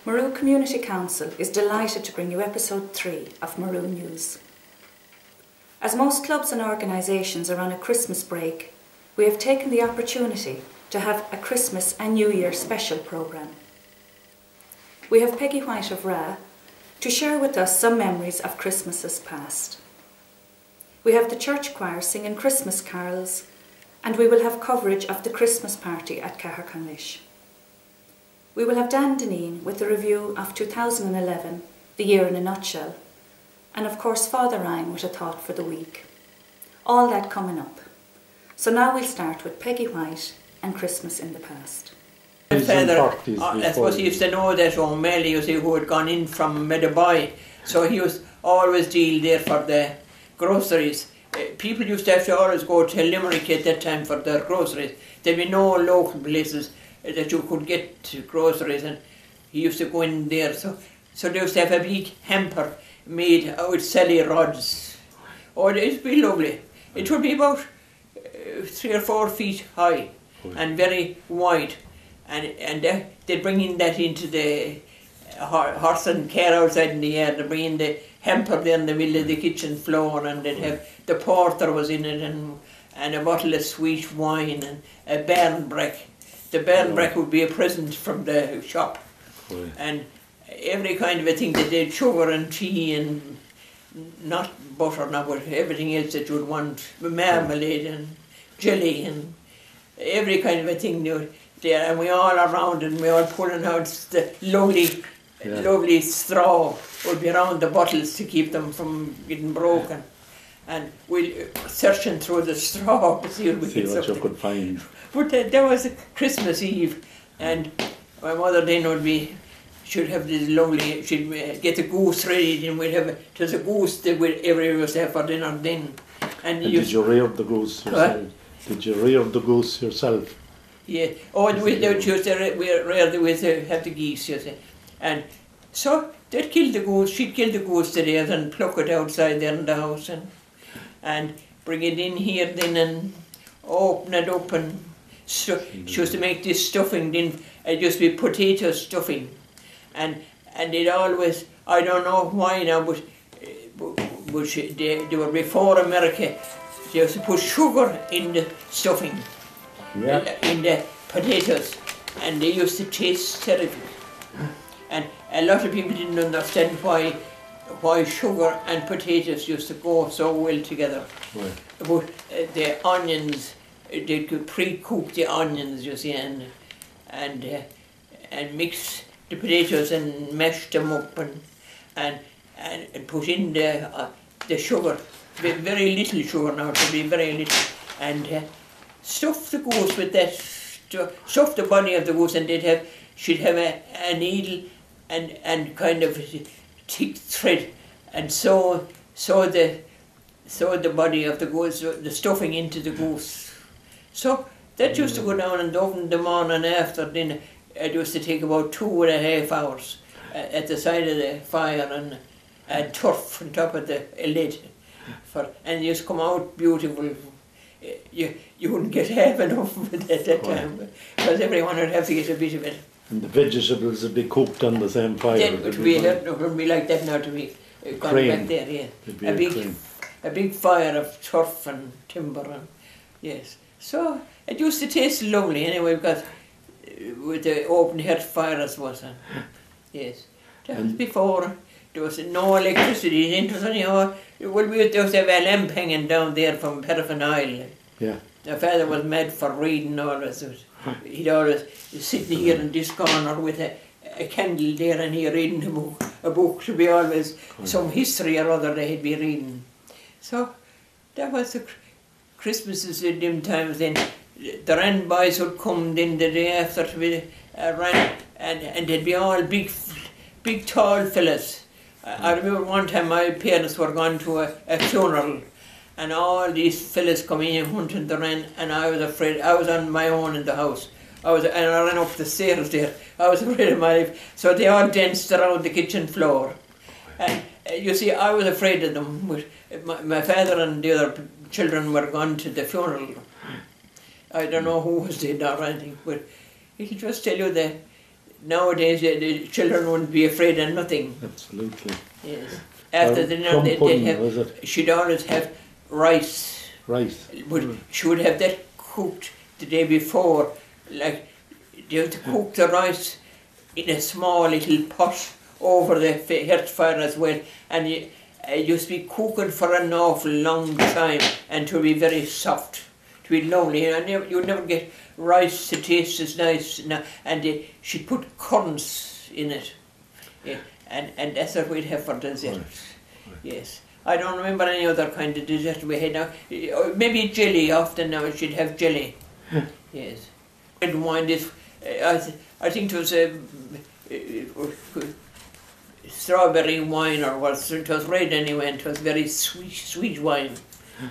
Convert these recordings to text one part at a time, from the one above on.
Maru Community Council is delighted to bring you episode 3 of Maru News. As most clubs and organisations are on a Christmas break, we have taken the opportunity to have a Christmas and New Year special programme. We have Peggy White of Ra to share with us some memories of Christmases past. We have the church choir singing Christmas carols, and we will have coverage of the Christmas party at Caherconlish. We will have Dan Deneen with a review of 2011, the year in a nutshell, and of course Father Ryan with a thought for the week. All that coming up. So now we'll start with Peggy White and Christmas in the past. My father, I suppose he used to know that O'Malley, you see, who had gone in from Medaboy, so he was always deal there for the groceries. People used to have to always go to Limerick at that time for their groceries. There'd be no local places that you could get groceries, and he used to go in there. So they used to have a big hamper made out of celly rods. Oh, it'd be lovely. It would be about 3 or 4 feet high and very wide, and they'd bring in that into the horse and car outside in the yard. They'd bring in the hamper there in the middle of the kitchen floor, and they'd have the porter was in it, and a bottle of sweet wine and a barnbrack. The barnbrack would be a present from the shop, and every kind of a thing that they'd sugar and tea and not butter, but everything else that you'd want, marmalade and jelly and every kind of a thing there, and we all around and we all pulling out the lovely straw would be around the bottles to keep them from getting broken, and we'll searching through the straw to see what you could find. But there was Christmas Eve, and my mother then should have this lovely, she'd get the goose ready, and we'd have, there's a goose that everyone was there for dinner then. And did you rear the goose yourself? Did you rear the goose yourself? Yeah, we used to have the geese, you see. And so they'd kill the goose, she'd kill the goose today and pluck it outside there in the house and bring it in here then and open it up, and so she used to make this stuffing then. It used to be potato stuffing, and it always, I don't know why now, but they were before America. They used to put sugar in the stuffing, in the potatoes, and they used to taste terrible. And a lot of people didn't understand why sugar and potatoes used to go so well together. Right. But the onions, they could pre-cook the onions, you see, and mix the potatoes and mash them up and put in the sugar, very little sugar now, to be very little, and stuff the goose with that, stuff the body of the goose, and she'd have a needle and kind of thick thread, and sew the body of the goose, the stuffing into the goose. So that used to go down in the oven the morning after dinner. It used to take about 2.5 hours at the side of the fire, and turf on top of the lid, and it used to come out beautiful. You wouldn't get half enough of it at that time, because everyone would have to get a bit of it. And the vegetables would be cooked on the same fire. It would be like that now to be gone back there, yeah. A big fire of turf and timber, and yes. So it used to taste lovely anyway, because with the open hearth fire as was. Yes. That was before there was no electricity. It was only we used to have a lamp hanging down there from Paraffin Isle. Yeah. My father was mad for reading always. He'd always sit here in this corner with a candle there, and he reading a book to be always some history or other that he'd be reading. So that was the Christmases in them times then. The Rand boys would come then the day after to be Rand, and they'd be all big tall fellas. I remember one time my parents were going to a funeral, and all these fellas come in hunting the Rand, and I was afraid. I was on my own in the house. And I ran up the stairs there. I was afraid of my life. So they all danced around the kitchen floor. And you see, I was afraid of them. My father and the other children were gone to the funeral. I don't know who was dead or anything, but he'll just tell you that nowadays the children wouldn't be afraid of nothing. Absolutely. Yes. After dinner, she'd always have rice. Rice. But she would have that cooked the day before. Like, you have to cook the rice in a small little pot over the hearth fire as well. And it used to be cooking for an awful long time, and to be very soft. To be lovely. And you'd never get rice to taste as nice. And she'd put currants in it. Yeah. And that's what we'd have for dessert. Right. Yes. I don't remember any other kind of dessert we had now. Maybe jelly, often now she'd have jelly. Yes. Red wine is, I think it was strawberry wine, or was it was red anyway, and it was very sweet wine.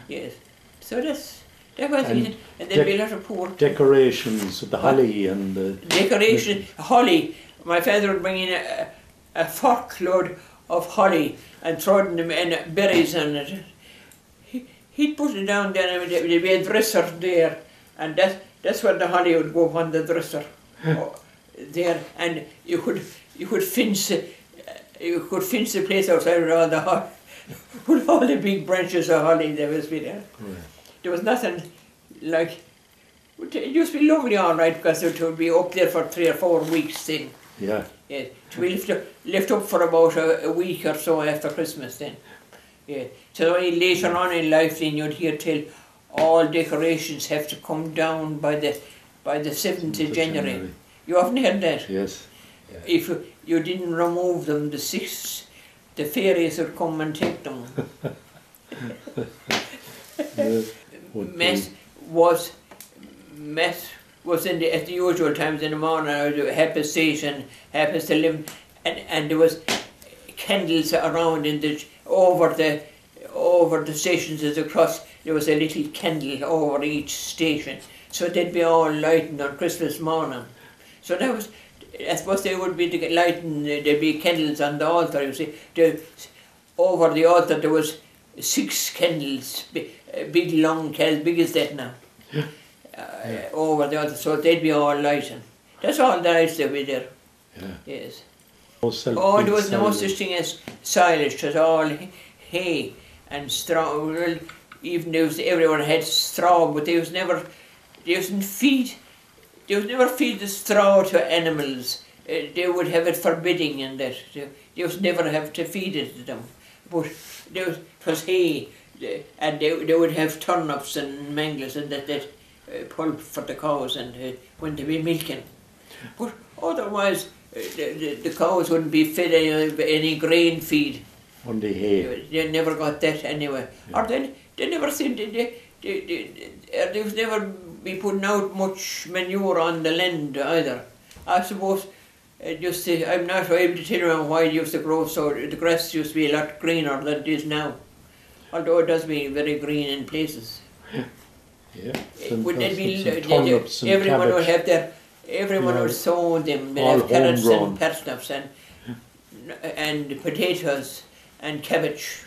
Yes. So that was it. And there'd be a lot of poor decorations, the holly and the decoration holly. My father would bring in a fork load of holly and throw it in berries on it. He'd put it down there, and there'd be a dresser there, and that's where the holly would go on the dresser there, and you could fence the place outside with all the holly, with all the big branches of holly there was there. Right. There was nothing like. It used to be lovely, all right, because it would be up there for 3 or 4 weeks then. Yeah. Yeah, to be left up for about a week or so after Christmas then. Yeah. So later on in life then you'd hear tell all decorations have to come down by the 7th of January. You haven't heard that? Yes. Yeah. If you didn't remove them the 6th, the fairies would come and take them. Mess was at the usual times in the morning, 8:30 and 11:30, and there was candles around over the stations as across. There was a little candle over each station, so they'd be all lighting on Christmas morning. So that was, I suppose they would be lighting. There'd be candles on the altar. You see, over the altar there was 6 candles, big long candles, big as that now. Over the altar, so they'd be all lighting. That's all the lights that were there. Yeah. Yes. Oh, there was no such thing as silage. It was all hay and straw. Well, even everyone had straw, but they never feed the straw to animals. They would have it forbidding in that. They would never have to feed it to them. But it was hay, and they would have turnips and mangles and that pulp for the cows and when they be milking. But otherwise, the cows wouldn't be fed any grain feed. On the hay. They never got that anyway. Yeah. Or they never seemed they would never be putting out much manure on the land either. I suppose I'm not able to tell you why it used to grow so. The grass used to be a lot greener than it is now, although it does be very green in places. Yeah. Everyone would have everyone would sow them. They'd have carrots and parsnips and potatoes and cabbage,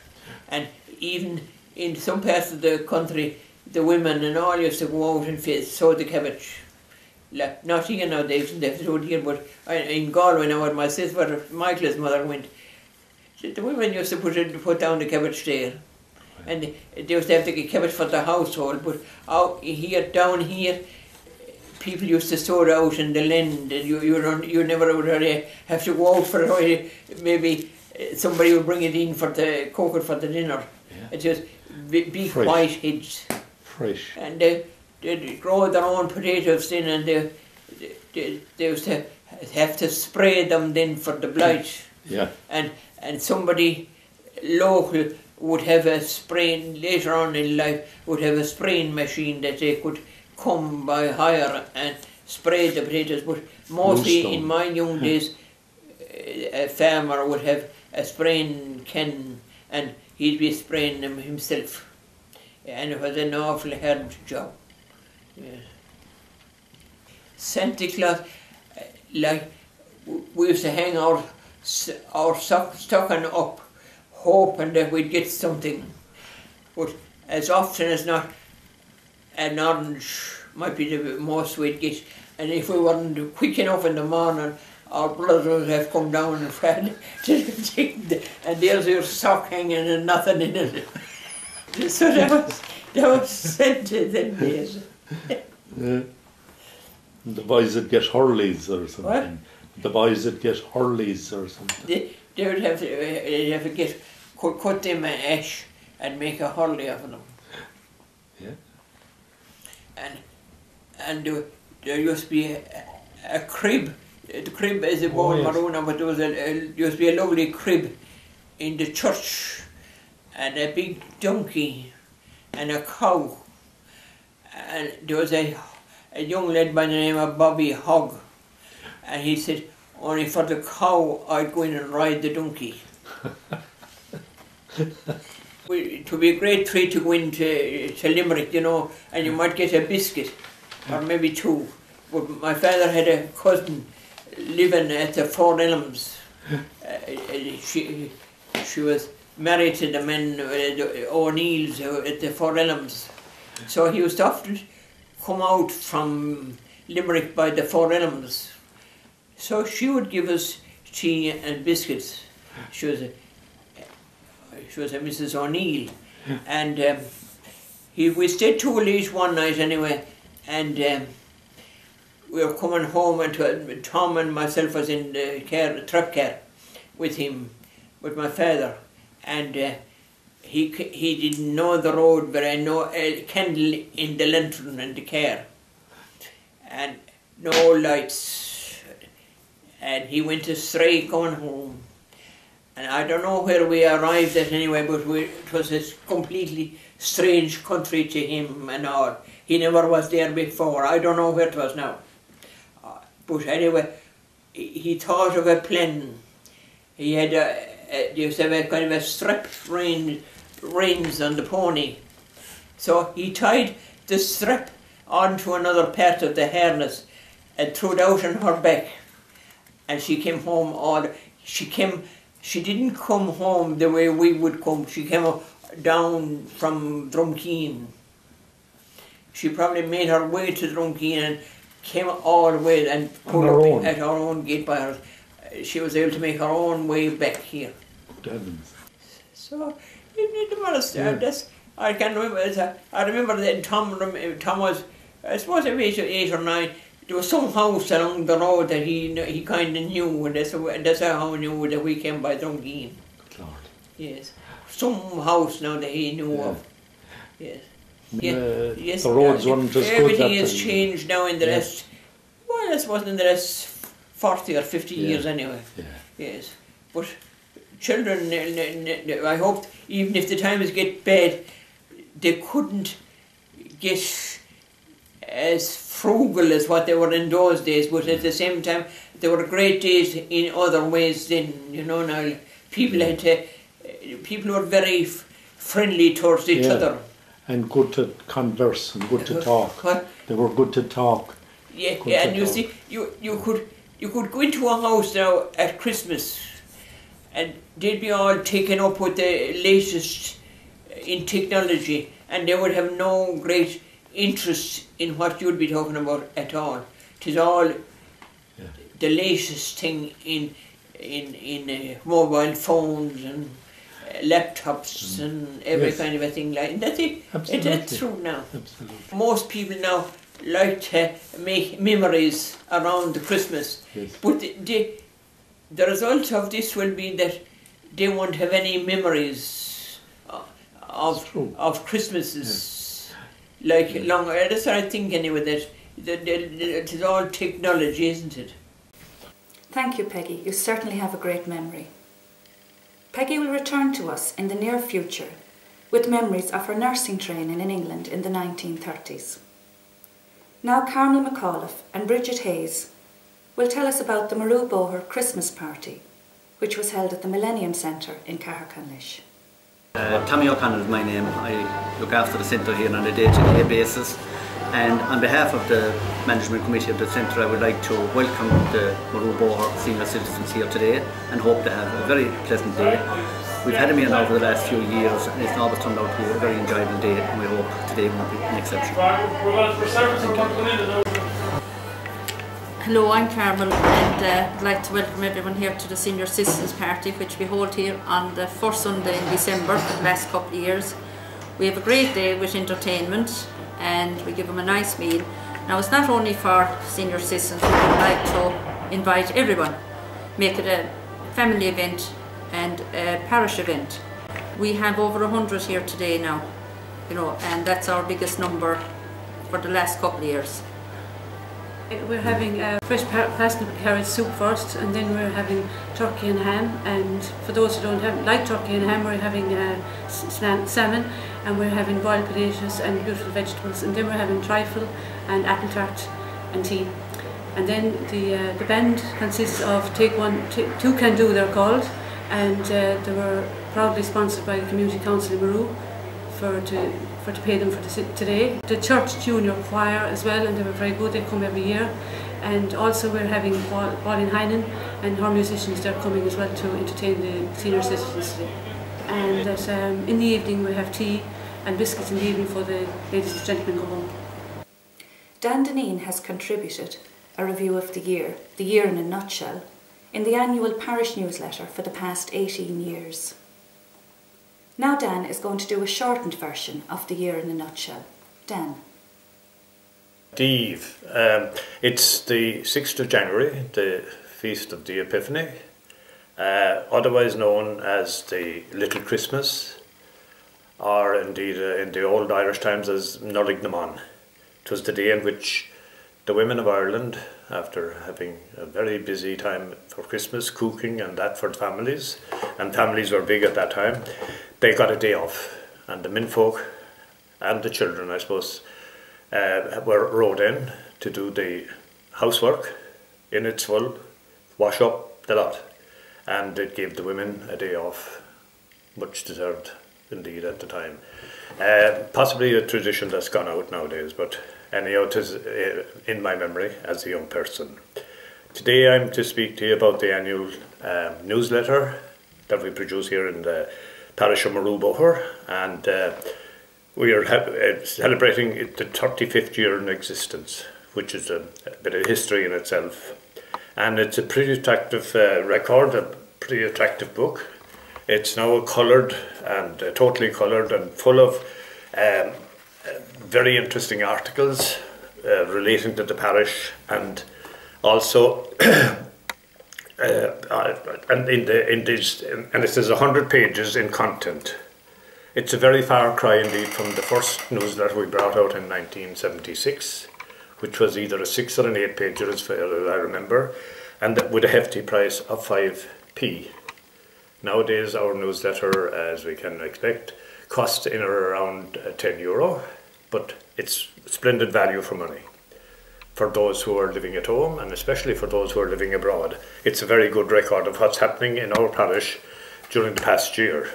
and even in some parts of the country, the women and all used to go out and sow the cabbage. Not here now, they've sowed here, but in Galway now, where my sister, Michael's mother went, the women used to put down the cabbage there. And they used to have to get cabbage for the household, but down here, people used to sow it out in the land, and you never would have to go out for it. Maybe somebody would bring it in for the cook it for the dinner. Yeah. It's just big white heads. Fresh. And they grow their own potatoes then, and they used to have to spray them then for the blight. Yeah. And somebody local would have a spraying, later on in life, would have a spraying machine that they could come by hire and spray the potatoes. But mostly in my young days, a farmer would have a spraying can and he'd be spraying them himself. And it was an awful hard job. Yes. Santa Claus, like, we used to hang our stocking up, hoping that we'd get something. But as often as not, an orange might be the most we'd get. And if we weren't quick enough in the morning, our brothers have come down and fed and there's your sock hanging and nothing in it. So that was sent in them days. Yeah. The boys would get hurleys or something. What? The boys would get hurleys or something. They would have to get cut them ash and make a hurley of them. Yeah. And there used to be a crib. The crib is a bone maroon, but there used to be a lovely crib in the church, and a big donkey and a cow. And there was a young lad by the name of Bobby Hogg, and he said, only for the cow I'd go in and ride the donkey. It would be a great treat to go into Limerick, you know, and you might get a biscuit, or maybe two. But my father had a cousin living at the Four Elms. She was married to the men, the O'Neills at the Four Elms. So he used to often come out from Limerick by the Four Elms. So she would give us tea and biscuits. She was a Mrs. O'Neill. And we stayed too late one night anyway, and we were coming home, and Tom and myself was in the truck car with him, with my father, and he didn't know the road, but I know a candle in the lantern in the car, and no lights, and he went astray going home. And I don't know where we arrived at anyway, but it was a completely strange country to him and all. He never was there before. I don't know where it was now. But anyway, he thought of a plan. He had used to have a kind of a strapped reins on the pony. So he tied the strap onto another part of the harness and threw it out on her back. And she came home she didn't come home the way we would come. She came down from Drumkeen. She probably made her way to Drumkeen and came all the way and pulled up at her own gate by her. She was able to make her own way back here. So, I can remember. I remember that Tom was, I suppose, maybe 8 or 9. There was some house along the road that he kind of knew, and that's how he knew that we came by Drumkeen. Lord. Yes, some house now that he knew of. Yes. Yes. The roads weren't just good. Everything has changed now in the last. Well, I suppose in the last 40 or 50 years anyway. Yeah. Yes, but children, I hope even if the times get bad, they couldn't get as frugal as what they were in those days, but at the same time they were great days in other ways then, you know. Now people were very friendly towards each other. And good to converse and good to talk. What? They were good to talk. Yeah, and you see, you could go into a house now at Christmas and they'd be all taken up with the latest in technology, and they would have no great interest in what you'd be talking about at all. It is all the latest thing in mobile phones and laptops and every kind of a thing like that. That's it. Absolutely. That's true now. Absolutely. Most people now like to make memories around the Christmas, but the result of this will be that they won't have any memories of Christmases. Like longer, that's what I think anyway, that it is all technology, isn't it? Thank you, Peggy. You certainly have a great memory. Peggy will return to us in the near future with memories of her nursing training in England in the 1930s. Now Carmel McAuliffe and Bridget Hayes will tell us about the Maru Boher Christmas party, which was held at the Millennium Centre in Caherconlish. Tommy O'Connell is my name. I look after the centre here on a day-to-day basis, and on behalf of the management committee of the centre I would like to welcome the Maru Boher senior citizens here today and hope to have a very pleasant day. We've had them here now for the last few years and it's always turned out to be a very enjoyable day, and we hope today won't be an exception. Thank you. Hello, I'm Carmel, and I'd like to welcome everyone here to the Senior Citizens Party, which we hold here on the first Sunday in December for the last couple of years. We have a great day with entertainment and we give them a nice meal. Now, it's not only for senior citizens, we would like to invite everyone, make it a family event and a parish event. We have over 100 here today now, and that's our biggest number for the last couple of years. We're having fresh pastel carrot soup first, and then we're having turkey and ham. And for those who don't like turkey and ham, we're having salmon, and we're having boiled potatoes and beautiful vegetables. And then we're having trifle and apple tart and tea. And then the band consists of Take One, Two Can Do, they're called, and they were proudly sponsored by the Community Council in Maru to pay them for today. The church junior choir as well, and they were very good. They come every year. And also we're having Pauline Heinen and her musicians, they're coming as well to entertain the senior citizens today. And that, in the evening we have tea and biscuits in the evening for the ladies and gentlemen go home. Dan Deneen has contributed a review of the year in a nutshell, in the annual parish newsletter for the past 18 years. Now Dan is going to do a shortened version of the year in a nutshell. Dan. Eve. It's the 6th of January, the Feast of the Epiphany, otherwise known as the Little Christmas, or indeed in the old Irish times as Nullignaman. It was the day in which the women of Ireland, after having a very busy time for Christmas, cooking and that for families, and families were big at that time, they got a day off, and the menfolk and the children, I suppose, were rowed in to do the housework in its full, wash up the lot, and it gave the women a day off, much deserved indeed at the time. Possibly a tradition that's gone out nowadays, but anyhow, it is in my memory as a young person. Today I'm to speak to you about the annual newsletter that we produce here in the parish of Maru, and we are celebrating the 35th year in existence, which is a bit of history in itself. And it's a pretty attractive record, a pretty attractive book. It's now coloured and totally coloured and full of very interesting articles relating to the parish, and also and it says 100 pages in content. It's a very far cry indeed from the first newsletter we brought out in 1976, which was either a 6 or an 8 pager as far as I remember, and with a hefty price of 5p. Nowadays our newsletter, as we can expect, costs in or around €10, but it's splendid value for money for those who are living at home, and especially for those who are living abroad. It's a very good record of what's happening in our parish during the past year.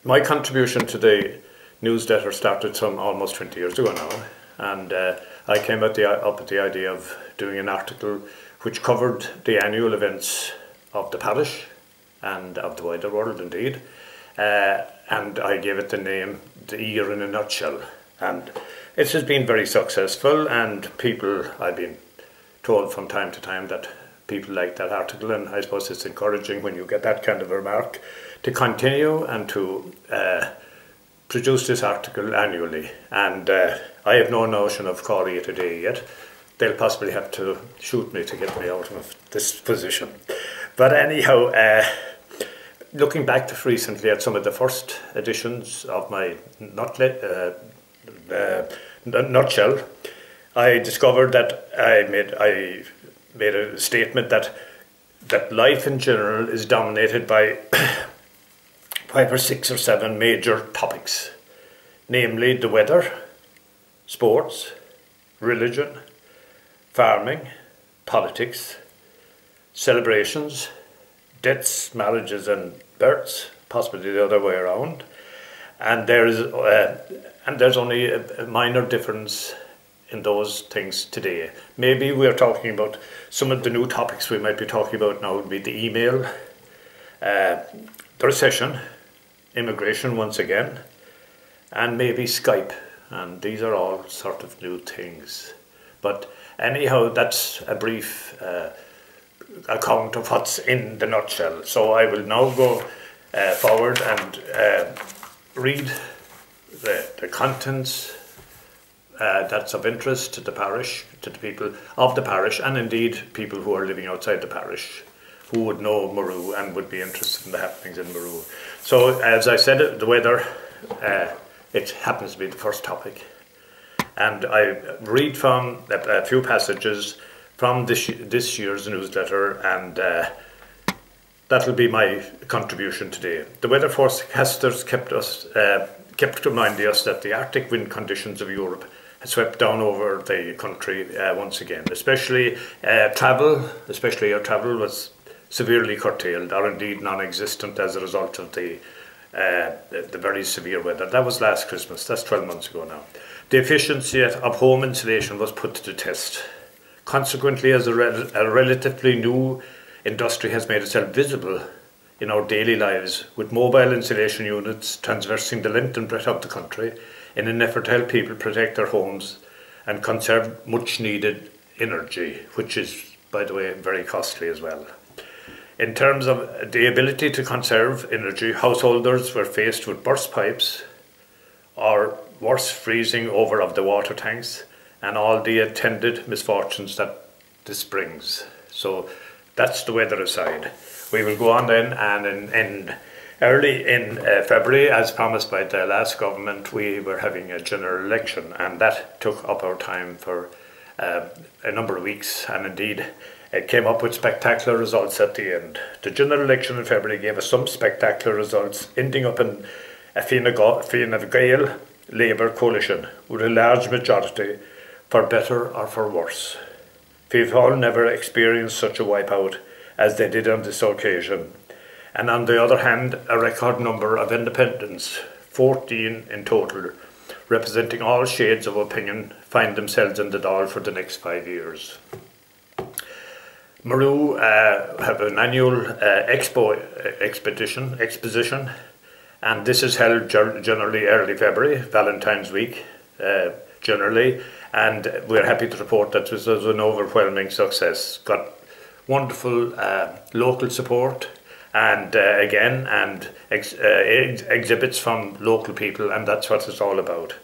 My contribution to the newsletter started some almost 20 years ago now, and I came up with the idea of doing an article which covered the annual events of the parish and of the wider world indeed, and I gave it the name The Year in a Nutshell. And it has been very successful, and people, I've been told from time to time that people like that article, and I suppose it's encouraging when you get that kind of remark to continue and to produce this article annually. And I have no notion of calling it a day yet. They'll possibly have to shoot me to get me out of this position. But anyhow, looking back recently at some of the first editions of my nutshell, I discovered that I made a statement that life in general is dominated by 5 or 6 or 7 major topics, namely the weather, sports, religion, farming, politics, celebrations, deaths, marriages and births, possibly the other way around, and there's only a minor difference in those things today. Maybe we're talking about some of the new topics we might be talking about now would be the email, the recession, immigration once again, and maybe Skype, and these are all sort of new things. But anyhow, that's a brief account of what's in the nutshell. So I will now go forward and read the contents that's of interest to the parish, to the people of the parish, and indeed people who are living outside the parish who would know Maru and would be interested in the happenings in Maru. So as I said, the weather, it happens to be the first topic. And I read from a few passages from this year's newsletter, and that'll be my contribution today. The weather forecasters kept reminding us that the Arctic wind conditions of Europe had swept down over the country once again. Especially air travel was severely curtailed, or indeed non-existent, as a result of the very severe weather. That was last Christmas. That's 12 months ago now. The efficiency of home insulation was put to the test. Consequently, as a relatively new industry has made itself visible in our daily lives, with mobile insulation units traversing the length and breadth of the country in an effort to help people protect their homes and conserve much needed energy, which is, by the way, very costly as well. In terms of the ability to conserve energy, householders were faced with burst pipes or worse, freezing over of the water tanks and all the attended misfortunes that this brings. So that's the weather aside. We will go on then, and early in February, as promised by the last government, we were having a general election, and that took up our time for a number of weeks, and indeed it came up with spectacular results at the end. The general election in February gave us some spectacular results, ending up in a Fine Gael Labour coalition with a large majority, for better or for worse. We've all never experienced such a wipeout as they did on this occasion. And on the other hand, a record number of independents, 14 in total, representing all shades of opinion, find themselves in the Dáil for the next 5 years. Maru have an annual exposition, and this is held generally early February, Valentine's week, generally, and we're happy to report that this was an overwhelming success. Got wonderful local support, and exhibits from local people, and that's what it's all about.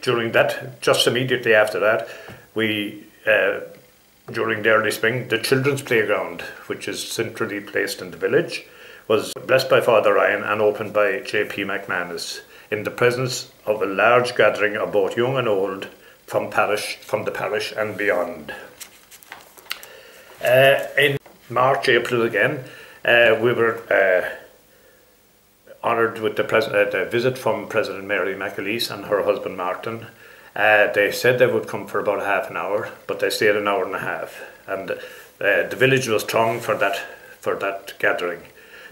During that, just immediately after that, we during the early spring, the children's playground, which is centrally placed in the village, was blessed by Father Ryan and opened by J.P. McManus in the presence of a large gathering of both young and old from the parish and beyond. In March, April again, we were honoured with the visit from President Mary McAleese and her husband Martin. They said they would come for about half an hour, but they stayed an hour and a half, and the village was thronged for that gathering.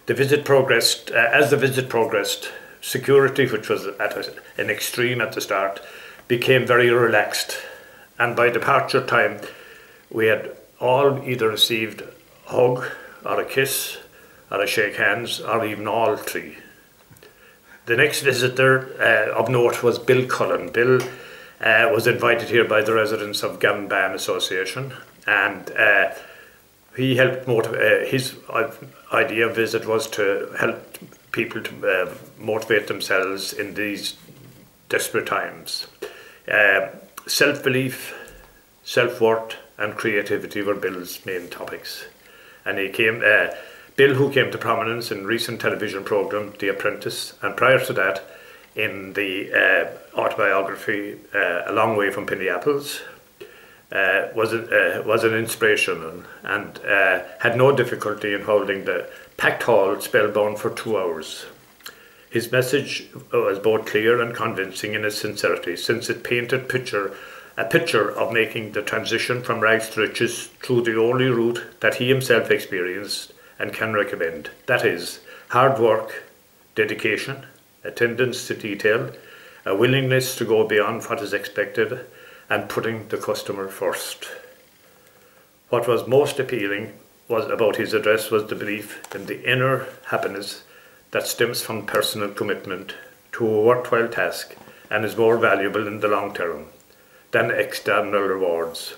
The visit progressed. As the visit progressed, security, which was at an extreme at the start, became very relaxed, and by departure time, we had all either received a hug or a kiss or a shake hands, or even all three. The next visitor of note was Bill Cullen. Bill was invited here by the residents of Gavin Ban Association, and he helped motivate. His idea of visit was to help people to motivate themselves in these desperate times. Self-belief, self-worth and creativity were Bill's main topics. And Bill, who came to prominence in recent television programme The Apprentice, and prior to that in the autobiography A Long Way from Penny Apples, was an inspiration, and had no difficulty in holding the packed hall spellbound for 2 hours. His message was both clear and convincing in its sincerity, since it painted a picture of making the transition from rags to riches through the only route that he himself experienced and can recommend. That is, hard work, dedication, attendance to detail, a willingness to go beyond what is expected, and putting the customer first. What was most appealing about his address was the belief in the inner happiness that stems from personal commitment to a worthwhile task and is more valuable in the long term. than external rewards.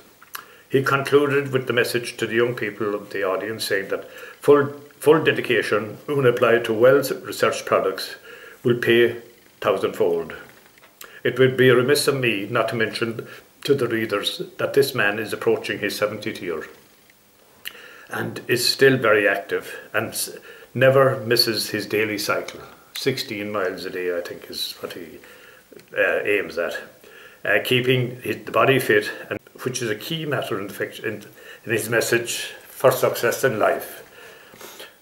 He concluded with the message to the young people of the audience saying that full dedication, when applied to well-researched products, will pay thousandfold. It would be remiss of me not to mention to the readers that this man is approaching his 70th year and is still very active and never misses his daily cycle. 16 miles a day, I think, is what he aims at. Keeping the body fit, and which is a key matter in his message for success in life.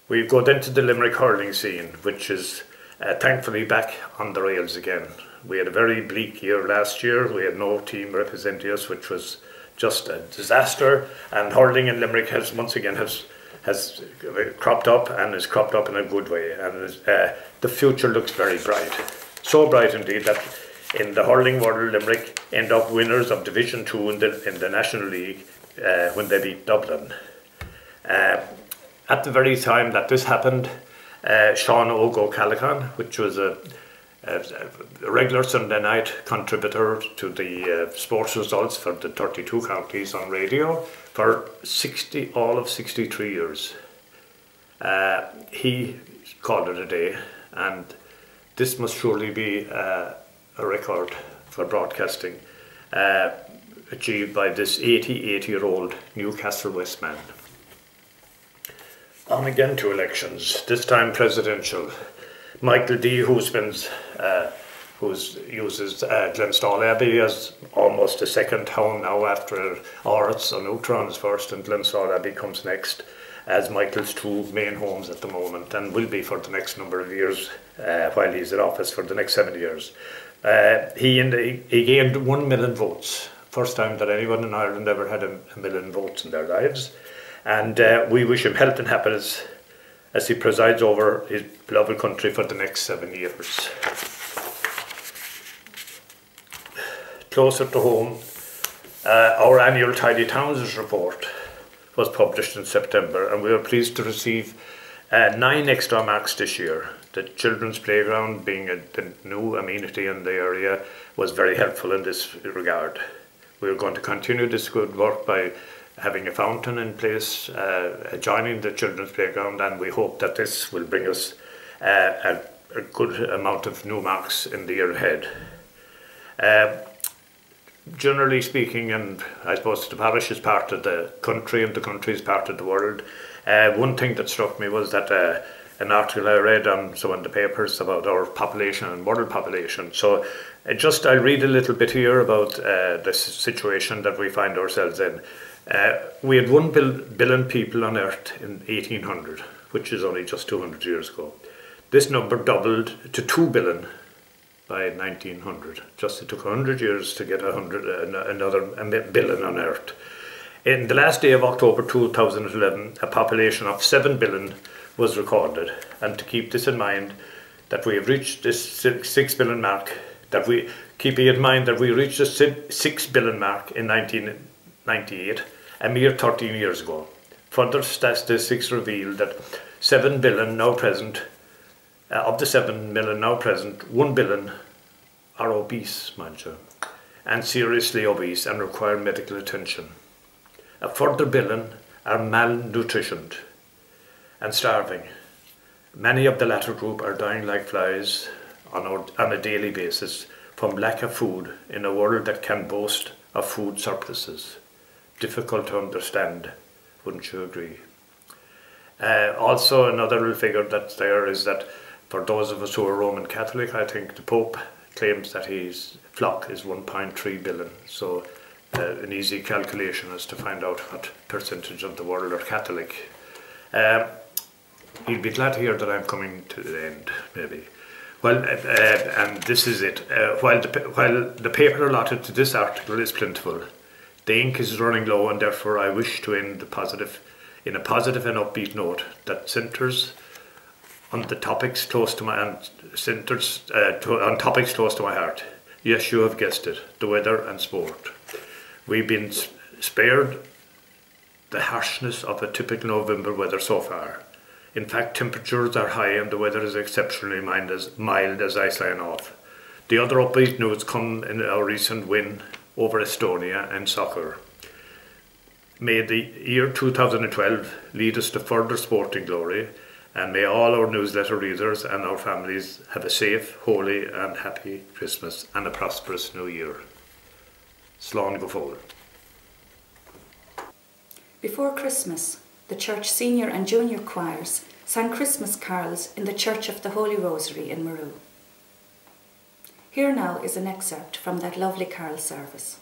We go then to the Limerick hurling scene, which is thankfully back on the rails again. We had a very bleak year last year. We had no team representing us, which was just a disaster. And hurling in Limerick has once again has cropped up, and is cropped up in a good way. And the future looks very bright. So bright indeed that in the hurling world, Limerick end up winners of Division 2 in the National League when they beat Dublin. At the very time that this happened, Sean O'Callaghan, which was a regular Sunday night contributor to the sports results for the 32 counties on radio for all of 63 years. He called it a day, and this must surely be a record for broadcasting achieved by this 88-year-old Newcastle West man. On again to elections, this time presidential. Michael D, who uses Glenstall Abbey as almost a second home now after Orts and Outrons first, and Glenstall Abbey comes next as Michael's two main homes at the moment, and will be for the next number of years while he's in office for the next 7 years. He gained 1 million votes, first time that anyone in Ireland ever had a million votes in their lives. And we wish him health and happiness as he presides over his beloved country for the next 7 years. Closer to home, our annual Tidy Towns report was published in September, and we were pleased to receive 9 extra marks this year. The children's playground, being the new amenity in the area, was very helpful in this regard. We are going to continue this good work by having a fountain in place adjoining the children's playground, and we hope that this will bring us a good amount of new marks in the year ahead. Generally speaking, and I suppose the parish is part of the country and the country is part of the world, one thing that struck me was that an article I read on some of the papers about our population and world population. So I'll read a little bit here about the situation that we find ourselves in. We had 1 billion people on Earth in 1800, which is only just 200 years ago. This number doubled to 2 billion by 1900. It took 100 years to get another billion on Earth. In the last day of October 2011, a population of 7 billion was recorded. And to keep this in mind, that we have reached this 6 billion mark, keeping in mind that we reached the 6 billion mark in 1998, a mere 13 years ago. Further statistics reveal that 7 billion now present, of the 7 million now present, 1 billion are obese, mind you, and seriously obese and require medical attention. A further billion are malnutritioned and starving. Many of the latter group are dying like flies on a daily basis from lack of food in a world that can boast of food surpluses. Difficult to understand, wouldn't you agree? Also, another little figure that's there is that for those of us who are Roman Catholic, I think the Pope claims that his flock is 1.3 billion. So an easy calculation is to find out what percentage of the world are Catholic. You'll be glad to hear that I'm coming to the end, maybe. Well, and this is it. While the paper allotted to this article is plentiful, the ink is running low, and therefore I wish to end in a positive and upbeat note that centres on the topics close to my on topics close to my heart. Yes, you have guessed it: the weather and sport. We've been spared the harshness of a typical November weather so far. In fact, temperatures are high and the weather is exceptionally mild as I sign off. The other upbeat news come in our recent win over Estonia and soccer. May the year 2012 lead us to further sporting glory, and may all our newsletter readers and our families have a safe, holy and happy Christmas and a prosperous New Year. Slán go fóill. Before Christmas, the church senior and junior choirs sang Christmas carols in the Church of the Holy Rosary in Maru. Here now is an excerpt from that lovely carol service.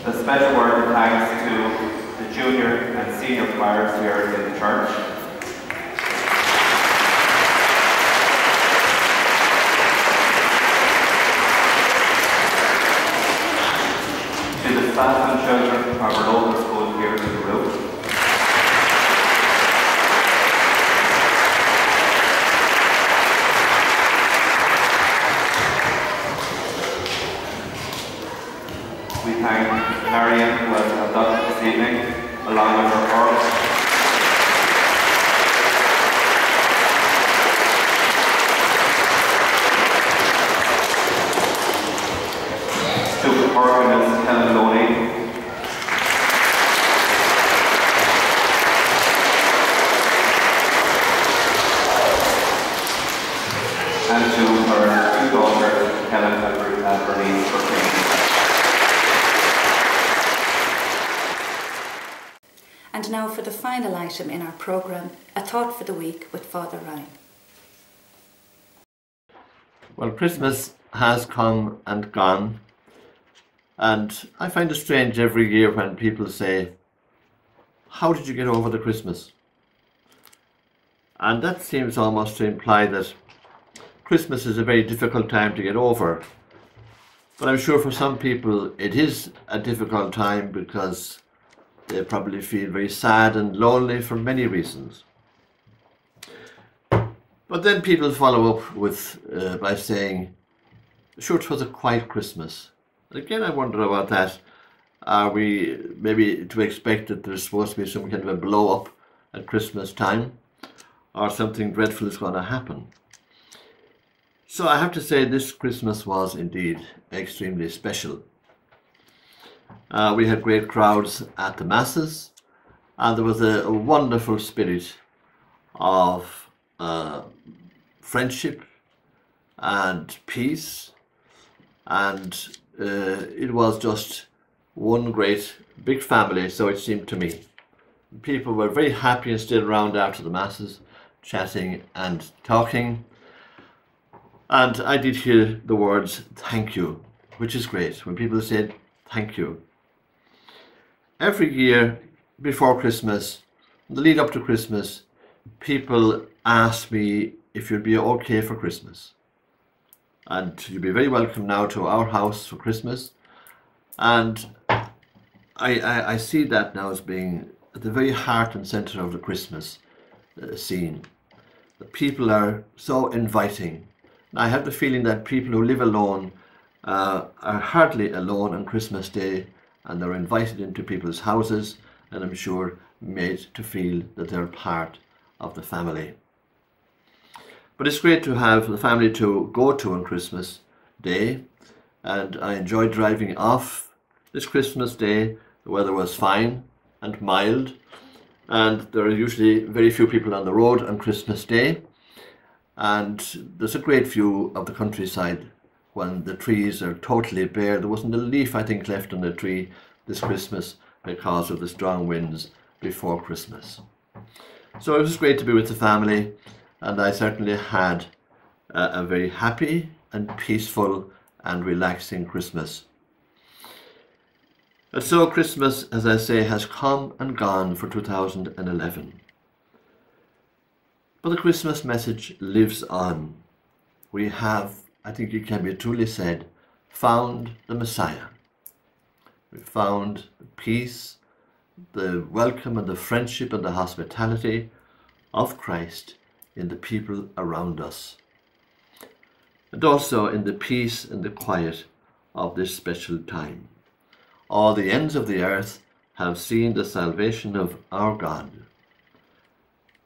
A special word of thanks to the junior and senior choirs here in the church. To the staff and children of our local school here in the room. please proclaim. And now for the final item in our programme, A Thought for the Week with Father Ryan. Well, Christmas has come and gone, and I find it strange every year when people say, "How did you get over the Christmas?" And that seems almost to imply that Christmas is a very difficult time to get over. But I'm sure for some people it is a difficult time because they probably feel very sad and lonely for many reasons. But then people follow up with by saying, "Sure, it was a quiet Christmas." And again, I wonder about that. Are we maybe to expect that there's supposed to be some kind of a blow up at Christmas time, or something dreadful is going to happen? So I have to say this Christmas was indeed extremely special. We had great crowds at the masses, and there was a wonderful spirit of friendship and peace, and it was just one great big family, so it seemed to me. People were very happy and stayed around after the masses, chatting and talking, and I did hear the words "thank you," which is great when people said thank you. Every year before Christmas, the lead up to Christmas, people ask me if you'll be okay for Christmas. And you'll be very welcome now to our house for Christmas. And I see that now as being at the very heart and centre of the Christmas scene. The people are so inviting. I have the feeling that people who live alone are hardly alone on Christmas Day, and they're invited into people's houses, and I'm sure made to feel that they're part of the family. But it's great to have the family to go to on Christmas Day, and I enjoyed driving off this Christmas Day. The weather was fine and mild, and there are usually very few people on the road on Christmas Day, and there's a great view of the countryside when the trees are totally bare. There wasn't a leaf, I think, left on the tree this Christmas because of the strong winds before Christmas. So it was great to be with the family, and I certainly had a very happy and peaceful and relaxing Christmas. And so Christmas, as I say, has come and gone for 2011. But the Christmas message lives on. We have, I think it can be truly said, found the Messiah. We found the peace, the welcome and the friendship and the hospitality of Christ in the people around us. And also in the peace and the quiet of this special time. All the ends of the earth have seen the salvation of our God.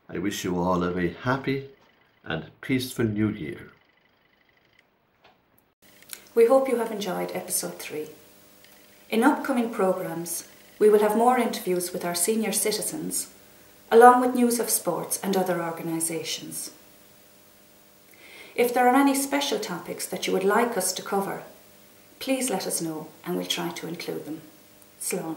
I wish you all a very happy and peaceful New Year. We hope you have enjoyed episode 3. In upcoming programmes, we will have more interviews with our senior citizens, along with news of sports and other organisations. If there are any special topics that you would like us to cover, please let us know and we'll try to include them. Slán.